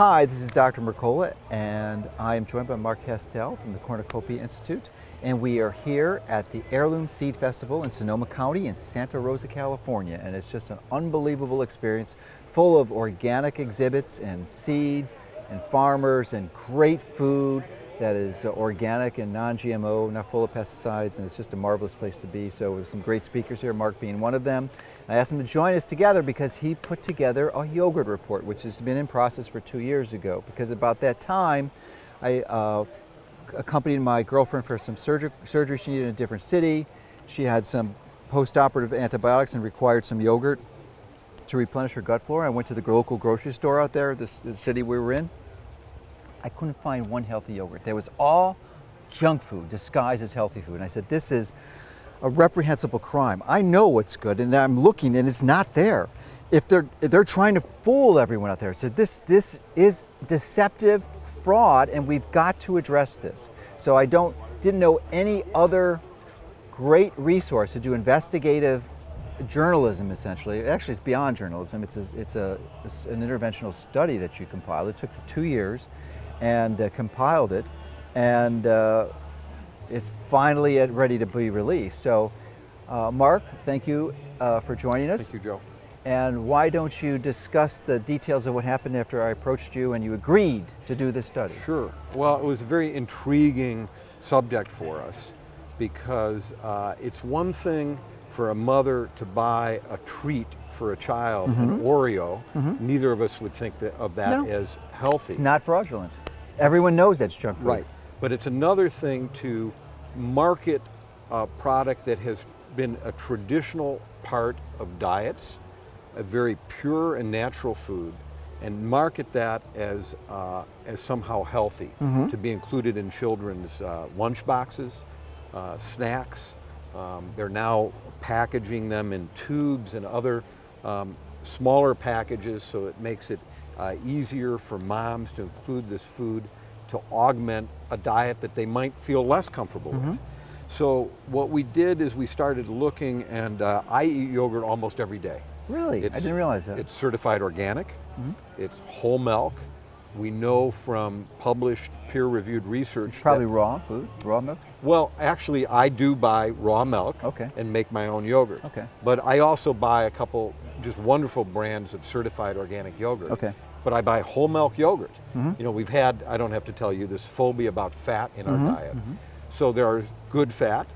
Hi, this is Dr. Mercola, and I am joined by Mark Kastel from the Cornucopia Institute, and we are here at the Heirloom Seed Festival in Sonoma County in Santa Rosa, California, and it's just an unbelievable experience full of organic exhibits and seeds and farmers and great food that is organic and non-GMO, not full of pesticides, and it's just a marvelous place to be. So there's some great speakers here, Mark being one of them. I asked him to join us together because he put together a yogurt report, which has been in process for 2 years ago. Because about that time, I accompanied my girlfriend for some surgery she needed in a different city. She had some post-operative antibiotics and required some yogurt to replenish her gut flora. I went to the local grocery store out there, the city we were in. I couldn't find one healthy yogurt. There was all junk food disguised as healthy food. And I said, this is a reprehensible crime. I know what's good, and I'm looking, and it's not there. If they're trying to fool everyone out there. I said, this is deceptive fraud, and we've got to address this. So I didn't know any other great resource to do investigative journalism, essentially. Actually, it's beyond journalism. It's an interventional study that you compiled. It took 2 years, and compiled it, and it's finally ready to be released. So, Mark, thank you for joining us. Thank you, Joe. And why don't you discuss the details of what happened after I approached you and you agreed to do this study? Sure. Well, it was a very intriguing subject for us because it's one thing for a mother to buy a treat for a child, an Oreo. Neither of us would think of that as healthy. It's not fraudulent. Everyone knows that's junk food. Right. But it's another thing to market a product that has been a traditional part of diets, a very pure and natural food, and market that as somehow healthy, to be included in children's lunch boxes, snacks. They're now packaging them in tubes and other smaller packages, so it makes it easier for moms to include this food to augment a diet that they might feel less comfortable with. So what we did is we started looking, and I eat yogurt almost every day. Really? I didn't realize that. It's certified organic. It's whole milk. We know from published peer-reviewed research. It's probably raw food, raw milk? Well, actually, I do buy raw milk and make my own yogurt. But I also buy a couple just wonderful brands of certified organic yogurt. But I buy whole milk yogurt. You know, we've had, I don't have to tell you, this phobia about fat in our diet. So there are good fat,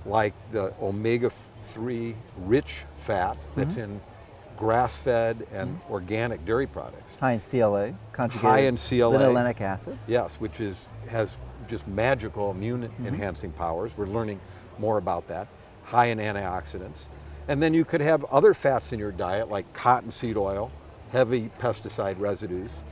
like the omega-3 rich fat that's in grass-fed and organic dairy products. High in CLA, conjugated high in CLA, linolenic acid. Yes, which has just magical immune-enhancing powers. We're learning more about that. High in antioxidants. And then you could have other fats in your diet, like cottonseed oil, heavy pesticide residues.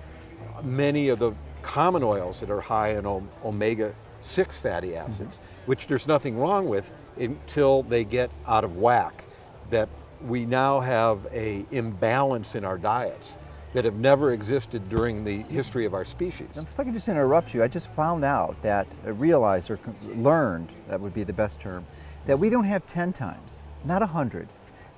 Many of the common oils that are high in omega-6 fatty acids, which there's nothing wrong with until they get out of whack. That we now have an imbalance in our diets that have never existed during the history of our species. If I could just interrupt you, I just found out that, realized or learned, that would be the best term, that we don't have 10 times, not 100,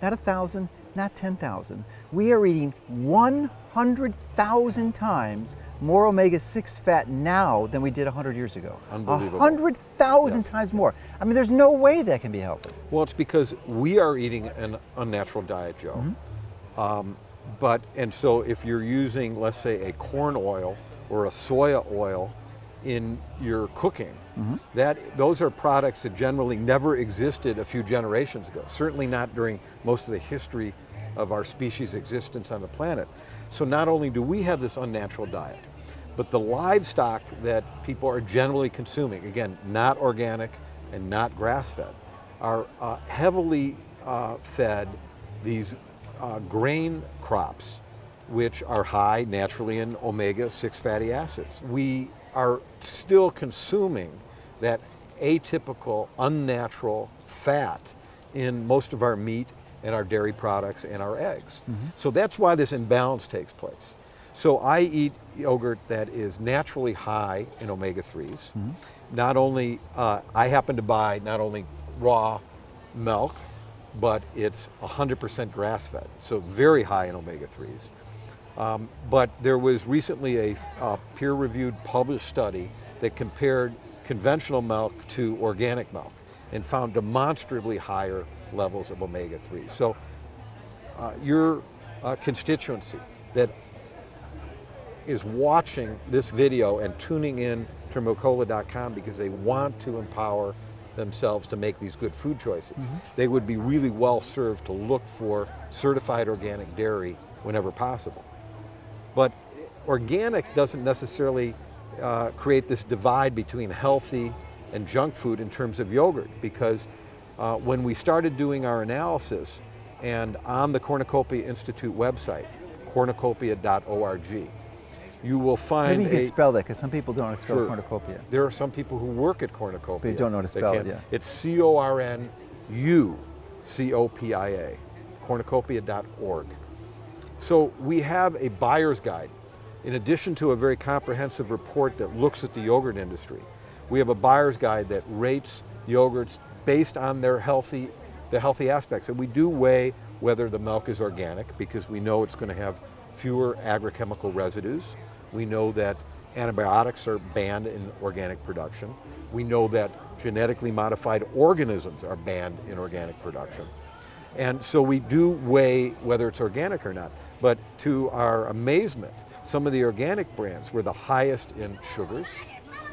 not 1,000, not 10,000. We are eating 100,000 times more omega-6 fat now than we did 100 years ago. Unbelievable. 100,000 times more. I mean, there's no way that can be healthy. Well, it's because we are eating an unnatural diet, Joe. And so if you're using, let's say, a corn oil or a soya oil in your cooking, those are products that generally never existed a few generations ago, certainly not during most of the history of our species' existence on the planet. So not only do we have this unnatural diet, but the livestock that people are generally consuming, again, not organic and not grass-fed, are heavily fed these grain crops, which are high naturally in omega-6 fatty acids. We are still consuming that atypical, unnatural fat in most of our meat and our dairy products and our eggs. So that's why this imbalance takes place. So I eat yogurt that is naturally high in omega-3s. Not only, I happen to buy not only raw milk, but it's 100% grass-fed, so very high in omega-3s. But there was recently a peer-reviewed published study that compared conventional milk to organic milk and found demonstrably higher levels of omega-3. So your constituency that is watching this video and tuning in to Mercola.com because they want to empower themselves to make these good food choices, they would be really well served to look for certified organic dairy whenever possible. But organic doesn't necessarily create this divide between healthy and junk food in terms of yogurt, because when we started doing our analysis, and on the Cornucopia Institute website, cornucopia.org, you will find Maybe you can spell that, because some people don't know how to spell cornucopia. There are some people who work at Cornucopia. But you don't know how to spell it, yeah. It's C-O-R-N-U-C-O-P-I-A, cornucopia.org. So we have a buyer's guide. In addition to a very comprehensive report that looks at the yogurt industry, we have a buyer's guide that rates yogurts based on the healthy aspects. And we do weigh whether the milk is organic, because we know it's going to have fewer agrochemical residues. We know that antibiotics are banned in organic production. We know that genetically modified organisms are banned in organic production. And so we do weigh whether it's organic or not. But to our amazement, some of the organic brands were the highest in sugars.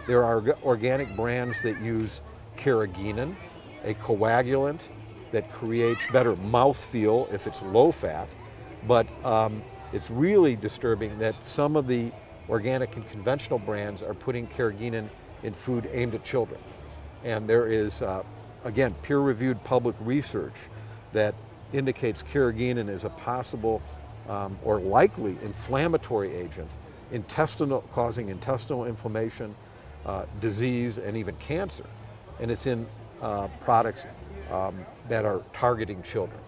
There are organic brands that use carrageenan, a coagulant that creates better mouthfeel if it's low fat. But it's really disturbing that some of the organic and conventional brands are putting carrageenan in food aimed at children. And there is, again, peer-reviewed public research that indicates carrageenan is a possible or likely inflammatory agent, causing intestinal inflammation, disease, and even cancer. And it's in products that are targeting children.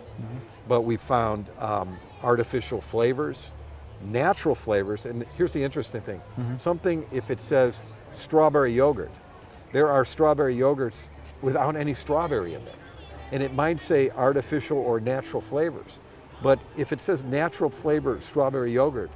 But we found artificial flavors, natural flavors, and here's the interesting thing. Something, if it says strawberry yogurt, there are strawberry yogurts without any strawberry in there. And it might say artificial or natural flavors. But if it says natural flavor strawberry yogurt,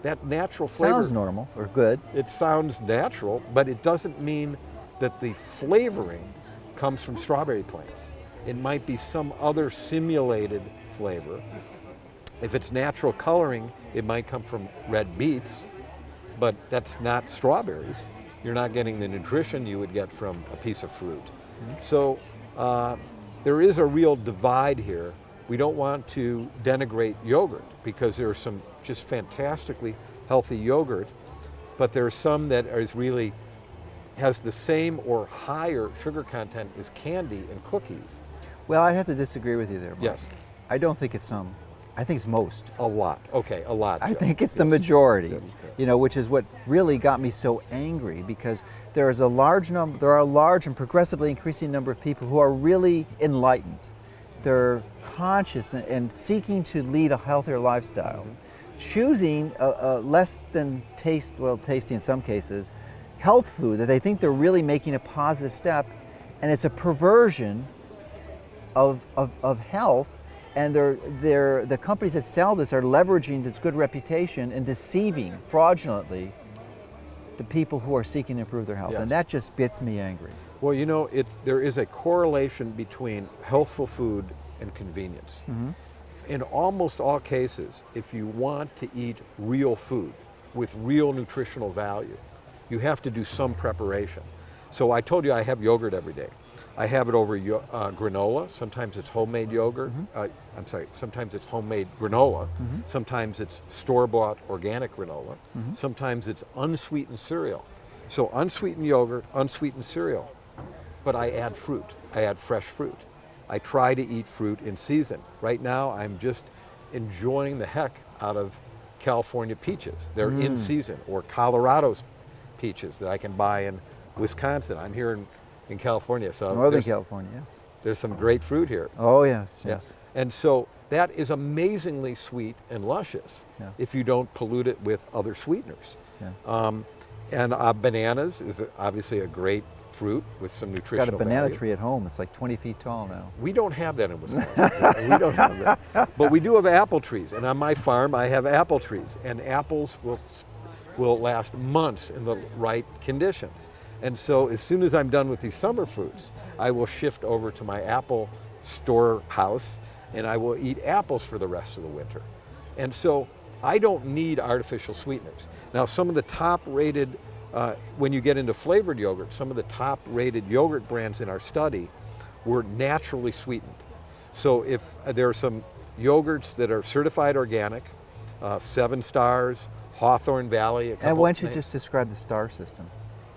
that natural flavor sounds normal or good. It sounds natural, but it doesn't mean that the flavoring comes from strawberry plants. It might be some other simulated flavor. If it's natural coloring, it might come from red beets, but that's not strawberries. You're not getting the nutrition you would get from a piece of fruit. So there is a real divide here. We don't want to denigrate yogurt, because there's some just fantastically healthy yogurt, but there's some that has the same or higher sugar content as candy and cookies. Well, I'd have to disagree with you there, Mark. Yes. I don't think it's some. I think it's most. A lot. Okay, a lot. I think it's the majority, which is what really got me so angry, because there are a large and progressively increasing number of people who are really enlightened. They're conscious and seeking to lead a healthier lifestyle, choosing less than tasty in some cases, health food that they think they're really making a positive step, and it's a perversion of health. And the companies that sell this are leveraging this good reputation and deceiving fraudulently the people who are seeking to improve their health. Yes. And that just gets me angry. Well, there is a correlation between healthful food and convenience. In almost all cases, if you want to eat real food with real nutritional value, you have to do some preparation. So I told you I have yogurt every day. I have it over granola. Sometimes it's homemade yogurt. Sometimes it's homemade granola. Sometimes it's store-bought organic granola. Sometimes it's unsweetened cereal. So unsweetened yogurt, unsweetened cereal. But I add fruit. I add fresh fruit. I try to eat fruit in season. Right now, I'm just enjoying the heck out of California peaches. They're in season, or Colorado's peaches that I can buy in Wisconsin. I'm here in California, so Northern California, yes. There's some great fruit here. Oh yes, yes. And so that is amazingly sweet and luscious if you don't pollute it with other sweeteners. And bananas is obviously a great fruit with some Got nutritional a banana value. tree at home. It's like 20 feet tall now. We don't have that in Wisconsin. We don't have that. But we do have apple trees. And on my farm, I have apple trees. And apples will last months in the right conditions. And so as soon as I'm done with these summer fruits, I will shift over to my apple storehouse and I will eat apples for the rest of the winter. And so I don't need artificial sweeteners. Now, some of the top rated, when you get into flavored yogurt, some of the top rated yogurt brands in our study were naturally sweetened. So if there are some yogurts that are certified organic, 7 stars, Hawthorne Valley. And why don't you just describe the star system?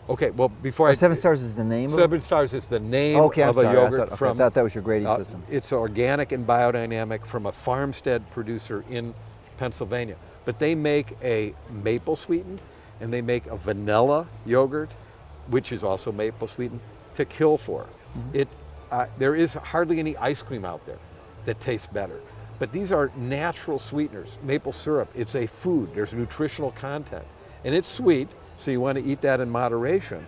Okay, well, before I... 7 stars is the name of it? 7 stars is the name Okay, I'm of a sorry. yogurt I from... thought that was your grading system. It's organic and biodynamic from a farmstead producer in Pennsylvania. But they make a maple sweetened and they make a vanilla yogurt, which is also maple sweetened, to kill for. There is hardly any ice cream out there that tastes better. But these are natural sweeteners. Maple syrup, it's a food. There's nutritional content. And it's sweet, so you want to eat that in moderation,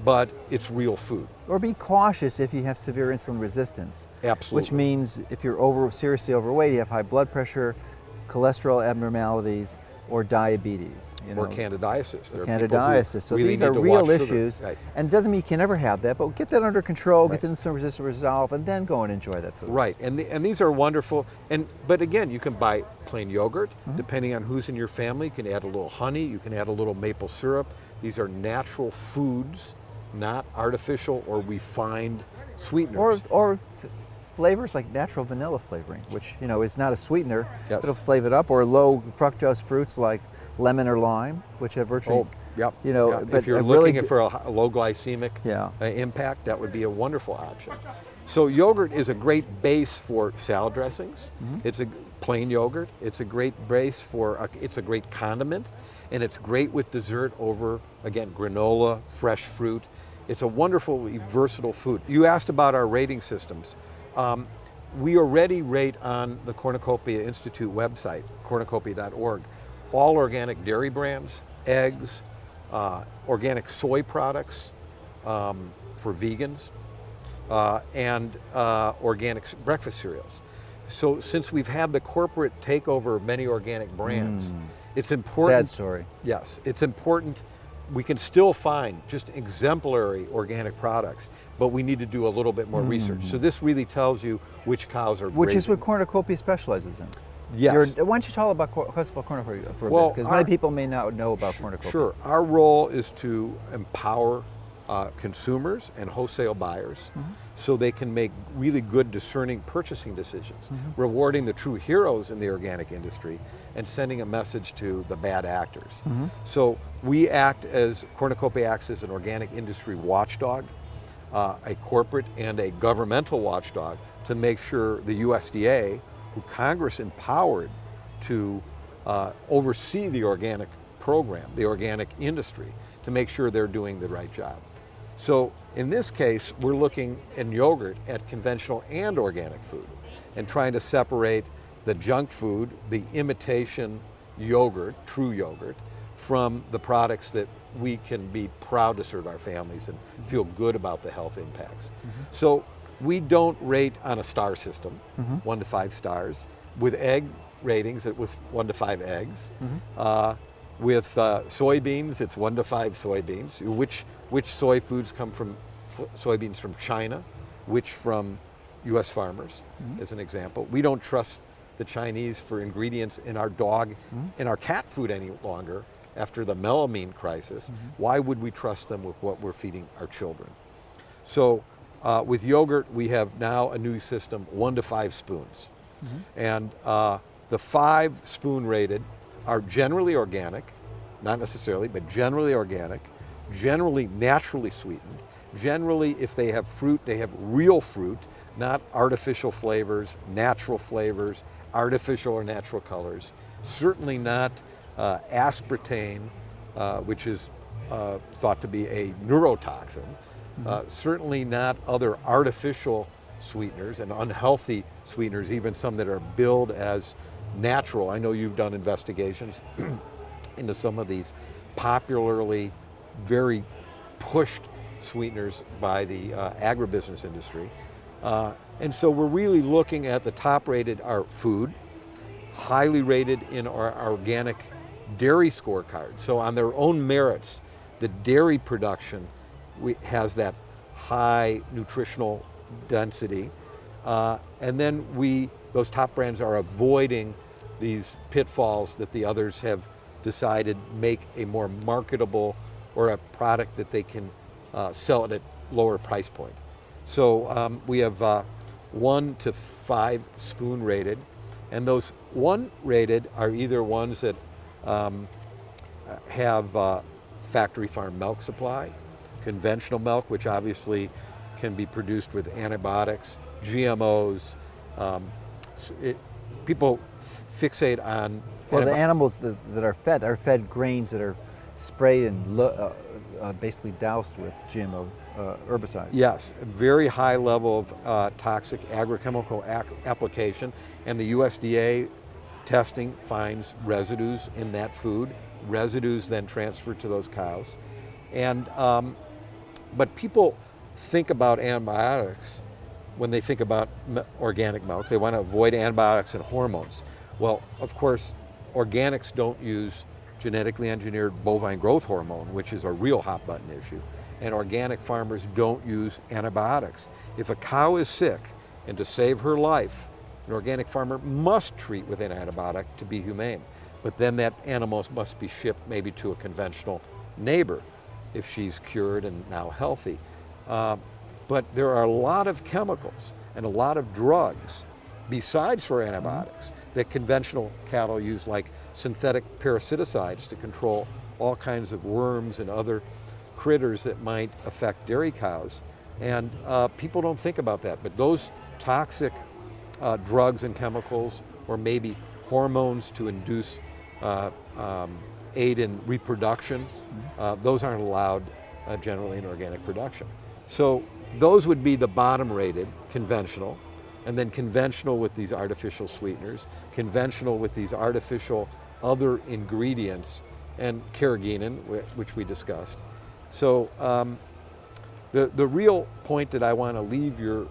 but it's real food. Or be cautious if you have severe insulin resistance. Absolutely. Which means if you're seriously overweight, you have high blood pressure, cholesterol abnormalities, or diabetes. Or candidiasis. There are people who Candidiasis. So really these need are to real watch sugar. issues. Right. And it doesn't mean you can never have that, but get that under control, Right. get the insulin resistance resolved, and then go and enjoy that food. Right, and these are wonderful. But again, you can buy plain yogurt, depending on who's in your family. You can add a little honey, you can add a little maple syrup. These are natural foods, not artificial or refined sweeteners. Or flavors like natural vanilla flavoring, which is not a sweetener, Yes. but it'll flavor it up, or low fructose fruits like lemon or lime, which have virtually, Yep. but if you're a looking really for a low glycemic impact, that would be a wonderful option. So yogurt is a great base for salad dressings. It's a plain yogurt. It's a great base it's a great condiment, and it's great with dessert over, again, granola, fresh fruit. It's a wonderfully versatile food. You asked about our rating systems. We already rate on the Cornucopia Institute website, cornucopia.org, all organic dairy brands, eggs, organic soy products for vegans, and organic breakfast cereals. So since we've had the corporate takeover of many organic brands, it's important. sad story. Yes, it's important. We can still find just exemplary organic products, but we need to do a little bit more research. So this really tells you which cows are Which is grazing. what Cornucopia specializes in. Yes. Why don't you talk about Cornucopia for a Well, bit? Because many people may not know about Cornucopia. Sure. Our role is to empower consumers and wholesale buyers so they can make really good discerning purchasing decisions, rewarding the true heroes in the organic industry and sending a message to the bad actors. So Cornucopia acts as an organic industry watchdog, a corporate and a governmental watchdog to make sure the USDA, who Congress empowered to oversee the organic program, the organic industry, to make sure they're doing the right job. So in this case, we're looking in yogurt at conventional and organic food and trying to separate the junk food, the imitation yogurt, true yogurt, from the products that we can be proud to serve our families and feel good about the health impacts. So we don't rate on a star system, 1 to 5 stars. With egg ratings, it was 1 to 5 eggs. With soybeans, it's 1 to 5 soybeans. Which soy foods come from soybeans from China, which from U.S. farmers, as an example. We don't trust the Chinese for ingredients in our dog and our cat food any longer after the melamine crisis. Why would we trust them with what we're feeding our children? So with yogurt, we have now a new system, 1 to 5 spoons. And the 5 spoon rated are generally organic, not necessarily, but generally organic, generally naturally sweetened. Generally, if they have fruit, they have real fruit, not artificial flavors, natural flavors, artificial or natural colors. Certainly not aspartame, which is thought to be a neurotoxin. Certainly not other artificial sweeteners and unhealthy sweeteners, even some that are billed as natural. I know you've done investigations into some of these popularly very pushed sweeteners by the agribusiness industry. And so we're really looking at the top rated are food, highly rated in our organic dairy scorecard. So on their own merits, the dairy production has that high nutritional density. And then those top brands are avoiding these pitfalls that the others have decided make a more marketable or a product that they can sell at a lower price point. So we have 1 to 5 spoon rated, and those 1 rated are either ones that have factory farm milk supply, conventional milk, which obviously can be produced with antibiotics, GMOs. People fixate on... Well, the animals that are fed grains that are sprayed and basically doused with GMO herbicides. Yes, a very high level of toxic agrochemical application, and the USDA testing finds residues in that food. Residues then transferred to those cows. And but people think about antibiotics when they think about organic milk. They want to avoid antibiotics and hormones. Well, of course, organics don't use genetically engineered bovine growth hormone, which is a real hot button issue. And organic farmers don't use antibiotics. If a cow is sick, and to save her life, an organic farmer must treat with an antibiotic to be humane. But then that animal must be shipped maybe to a conventional neighbor if she's cured and now healthy. But there are a lot of chemicals and a lot of drugs besides for antibiotics that conventional cattle use, like synthetic parasiticides to control all kinds of worms and other critters that might affect dairy cows. And people don't think about that, but those toxic drugs and chemicals, or maybe hormones to induce aid in reproduction, those aren't allowed generally in organic production. So those would be the bottom rated, conventional, and then conventional with these artificial sweeteners, conventional with these artificial other ingredients, and carrageenan, which we discussed. So the real point that I want to leave your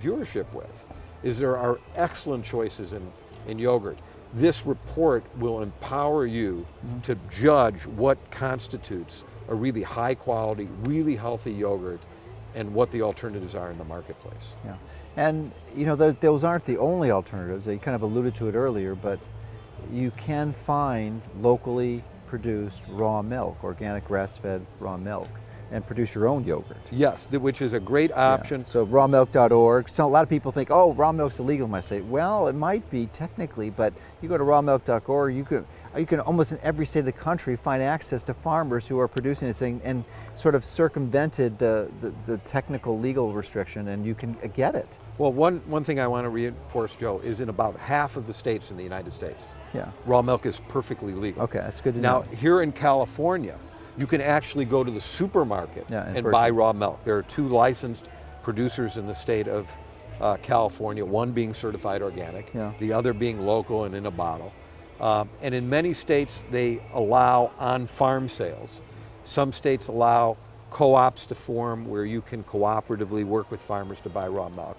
viewership with is there are excellent choices in yogurt. This report will empower you to judge what constitutes a really high quality, really healthy yogurt, and what the alternatives are in the marketplace. Yeah, and you know, those aren't the only alternatives. You kind of alluded to it earlier, but you can find locally produced raw milk, organic grass-fed raw milk, and produce your own yogurt. Yes, which is a great option. Yeah. So rawmilk.org. So a lot of people think, oh, raw milk's illegal. And I say, well, it might be technically, but you go to rawmilk.org, you can almost in every state of the country find access to farmers who are producing this thing and sort of circumvented the technical legal restriction, and you can get it. Well, one thing I want to reinforce, Joe, is in about half of the states in the United States, raw milk is perfectly legal. Okay, that's good to know. Now, here in California, you can actually go to the supermarket and buy raw milk. There are 2 licensed producers in the state of California, one being certified organic, the other being local and in a bottle. And in many states, they allow on-farm sales. Some states allow co-ops to form where you can cooperatively work with farmers to buy raw milk.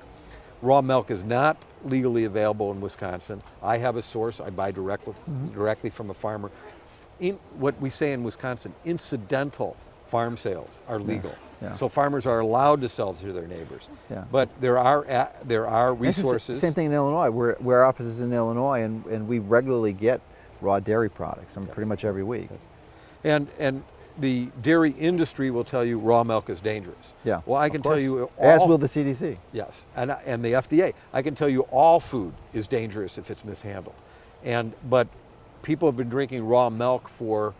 Raw milk is not legally available in Wisconsin. I have a source. I buy directly from a farmer. In what we say in Wisconsin, incidental farm sales are legal. So farmers are allowed to sell to their neighbors. But there are resources. Same thing in Illinois. We're our office is in Illinois, and we regularly get raw dairy products. Pretty much every week. And the dairy industry will tell you raw milk is dangerous. Well, I can tell you as will the CDC. Yes, and the FDA. I can tell you all food is dangerous if it's mishandled. But people have been drinking raw milk for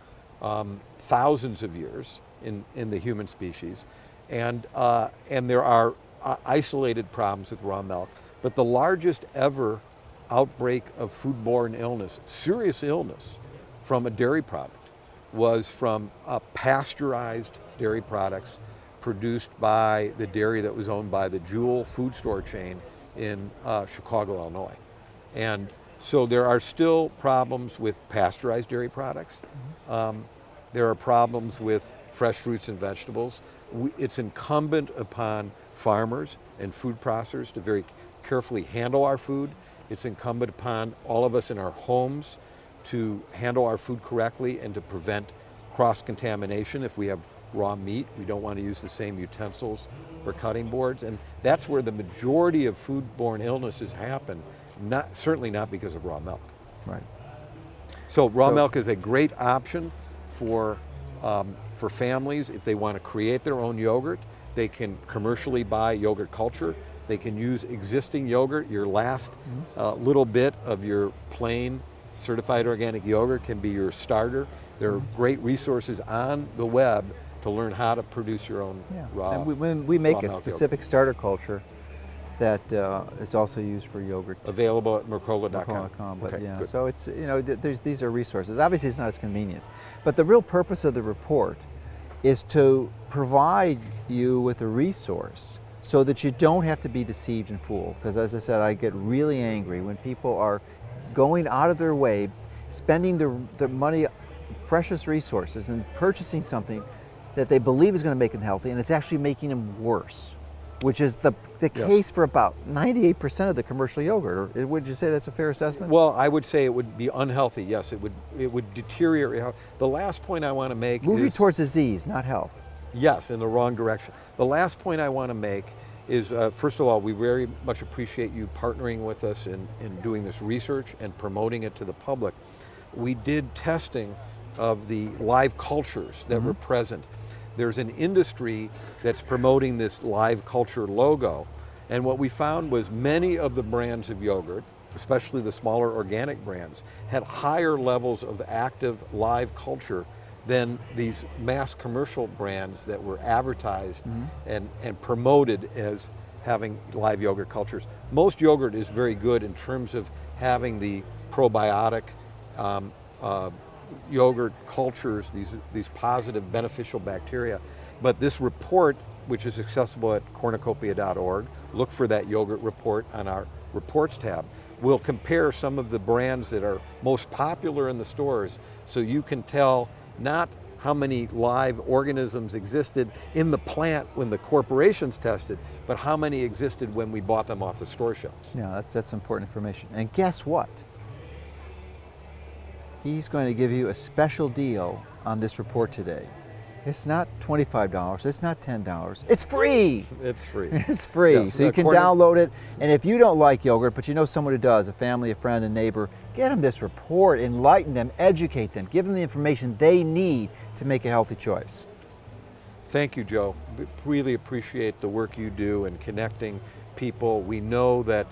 thousands of years in the human species, and there are isolated problems with raw milk. But the largest ever outbreak of foodborne illness, serious illness, from a dairy product was from pasteurized dairy products produced by the dairy that was owned by the Jewel food store chain in Chicago, Illinois. And so there are still problems with pasteurized dairy products. There are problems with fresh fruits and vegetables. it's incumbent upon farmers and food processors to very carefully handle our food. It's incumbent upon all of us in our homes to handle our food correctly and to prevent cross-contamination. If we have raw meat, we don't want to use the same utensils or cutting boards, and that's where the majority of foodborne illnesses happen, certainly not because of raw milk. Right. So raw milk is a great option for families if they want to create their own yogurt. They can commercially buy yogurt culture. They can use existing yogurt. Your last little bit of your plain certified organic yogurt can be your starter. There are great resources on the web to learn how to produce your own raw. And we make raw a milk specific yogurt. starter culture that is also used for yogurt. Available at Mercola.com. Mercola.com, but Okay, yeah, good. so it's, these are resources. Obviously it's not as convenient, but the real purpose of the report is to provide you with a resource so that you don't have to be deceived and fooled. Because as I said, I get really angry when people are going out of their way, spending their money, precious resources, and purchasing something that they believe is going to make them healthy, and it's actually making them worse, which is the case for about 98% of the commercial yogurt. Or would you say that's a fair assessment? Well, I would say it would be unhealthy. Yes, it would deteriorate health. The last point I want to make Moving is towards disease, not health. yes, in the wrong direction. The last point I want to make is, first of all, we very much appreciate you partnering with us in doing this research and promoting it to the public. We did testing of the live cultures that were present. There's an industry that's promoting this live culture logo, and what we found was many of the brands of yogurt, especially the smaller organic brands, had higher levels of active live culture than these mass commercial brands that were advertised and promoted as having live yogurt cultures. Most yogurt is very good in terms of having the probiotic yogurt cultures, these positive beneficial bacteria. But this report, which is accessible at cornucopia.org, look for that yogurt report on our reports tab, will compare some of the brands that are most popular in the stores so you can tell not how many live organisms existed in the plant when the corporations tested, but how many existed when we bought them off the store shelves. Yeah, that's important information. And guess what? He's going to give you a special deal on this report today. It's not $25, it's not $10, it's free! It's free. It's free, Yes, so you can download it, and if you don't like yogurt, but you know someone who does, a family, a friend, a neighbor, get them this report, enlighten them, educate them, give them the information they need to make a healthy choice. Thank you, Joe. We really appreciate the work you do in connecting people. We know that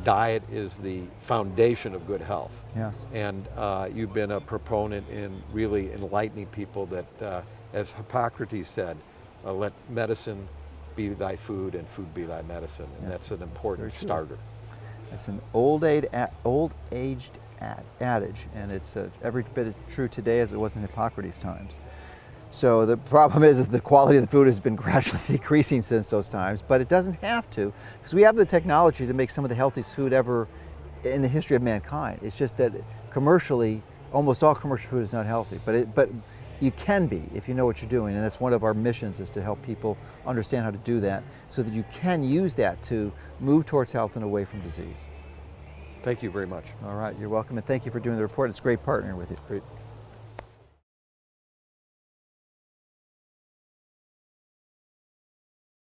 diet is the foundation of good health. Yes. And you've been a proponent in really enlightening people that, as Hippocrates said, let medicine be thy food and food be thy medicine. And that's an important starter. It's an old-aged adage, and it's every bit as true today as it was in Hippocrates' times. So the problem is the quality of the food has been gradually decreasing since those times, but it doesn't have to, because we have the technology to make some of the healthiest food ever in the history of mankind. It's just that commercially, almost all commercial food is not healthy, but you can be if you know what you're doing, and that's one of our missions, is to help people understand how to do that so that you can use that to move towards health and away from disease. Thank you very much. All right, you're welcome, and thank you for doing the report. It's great partnering with you. Great.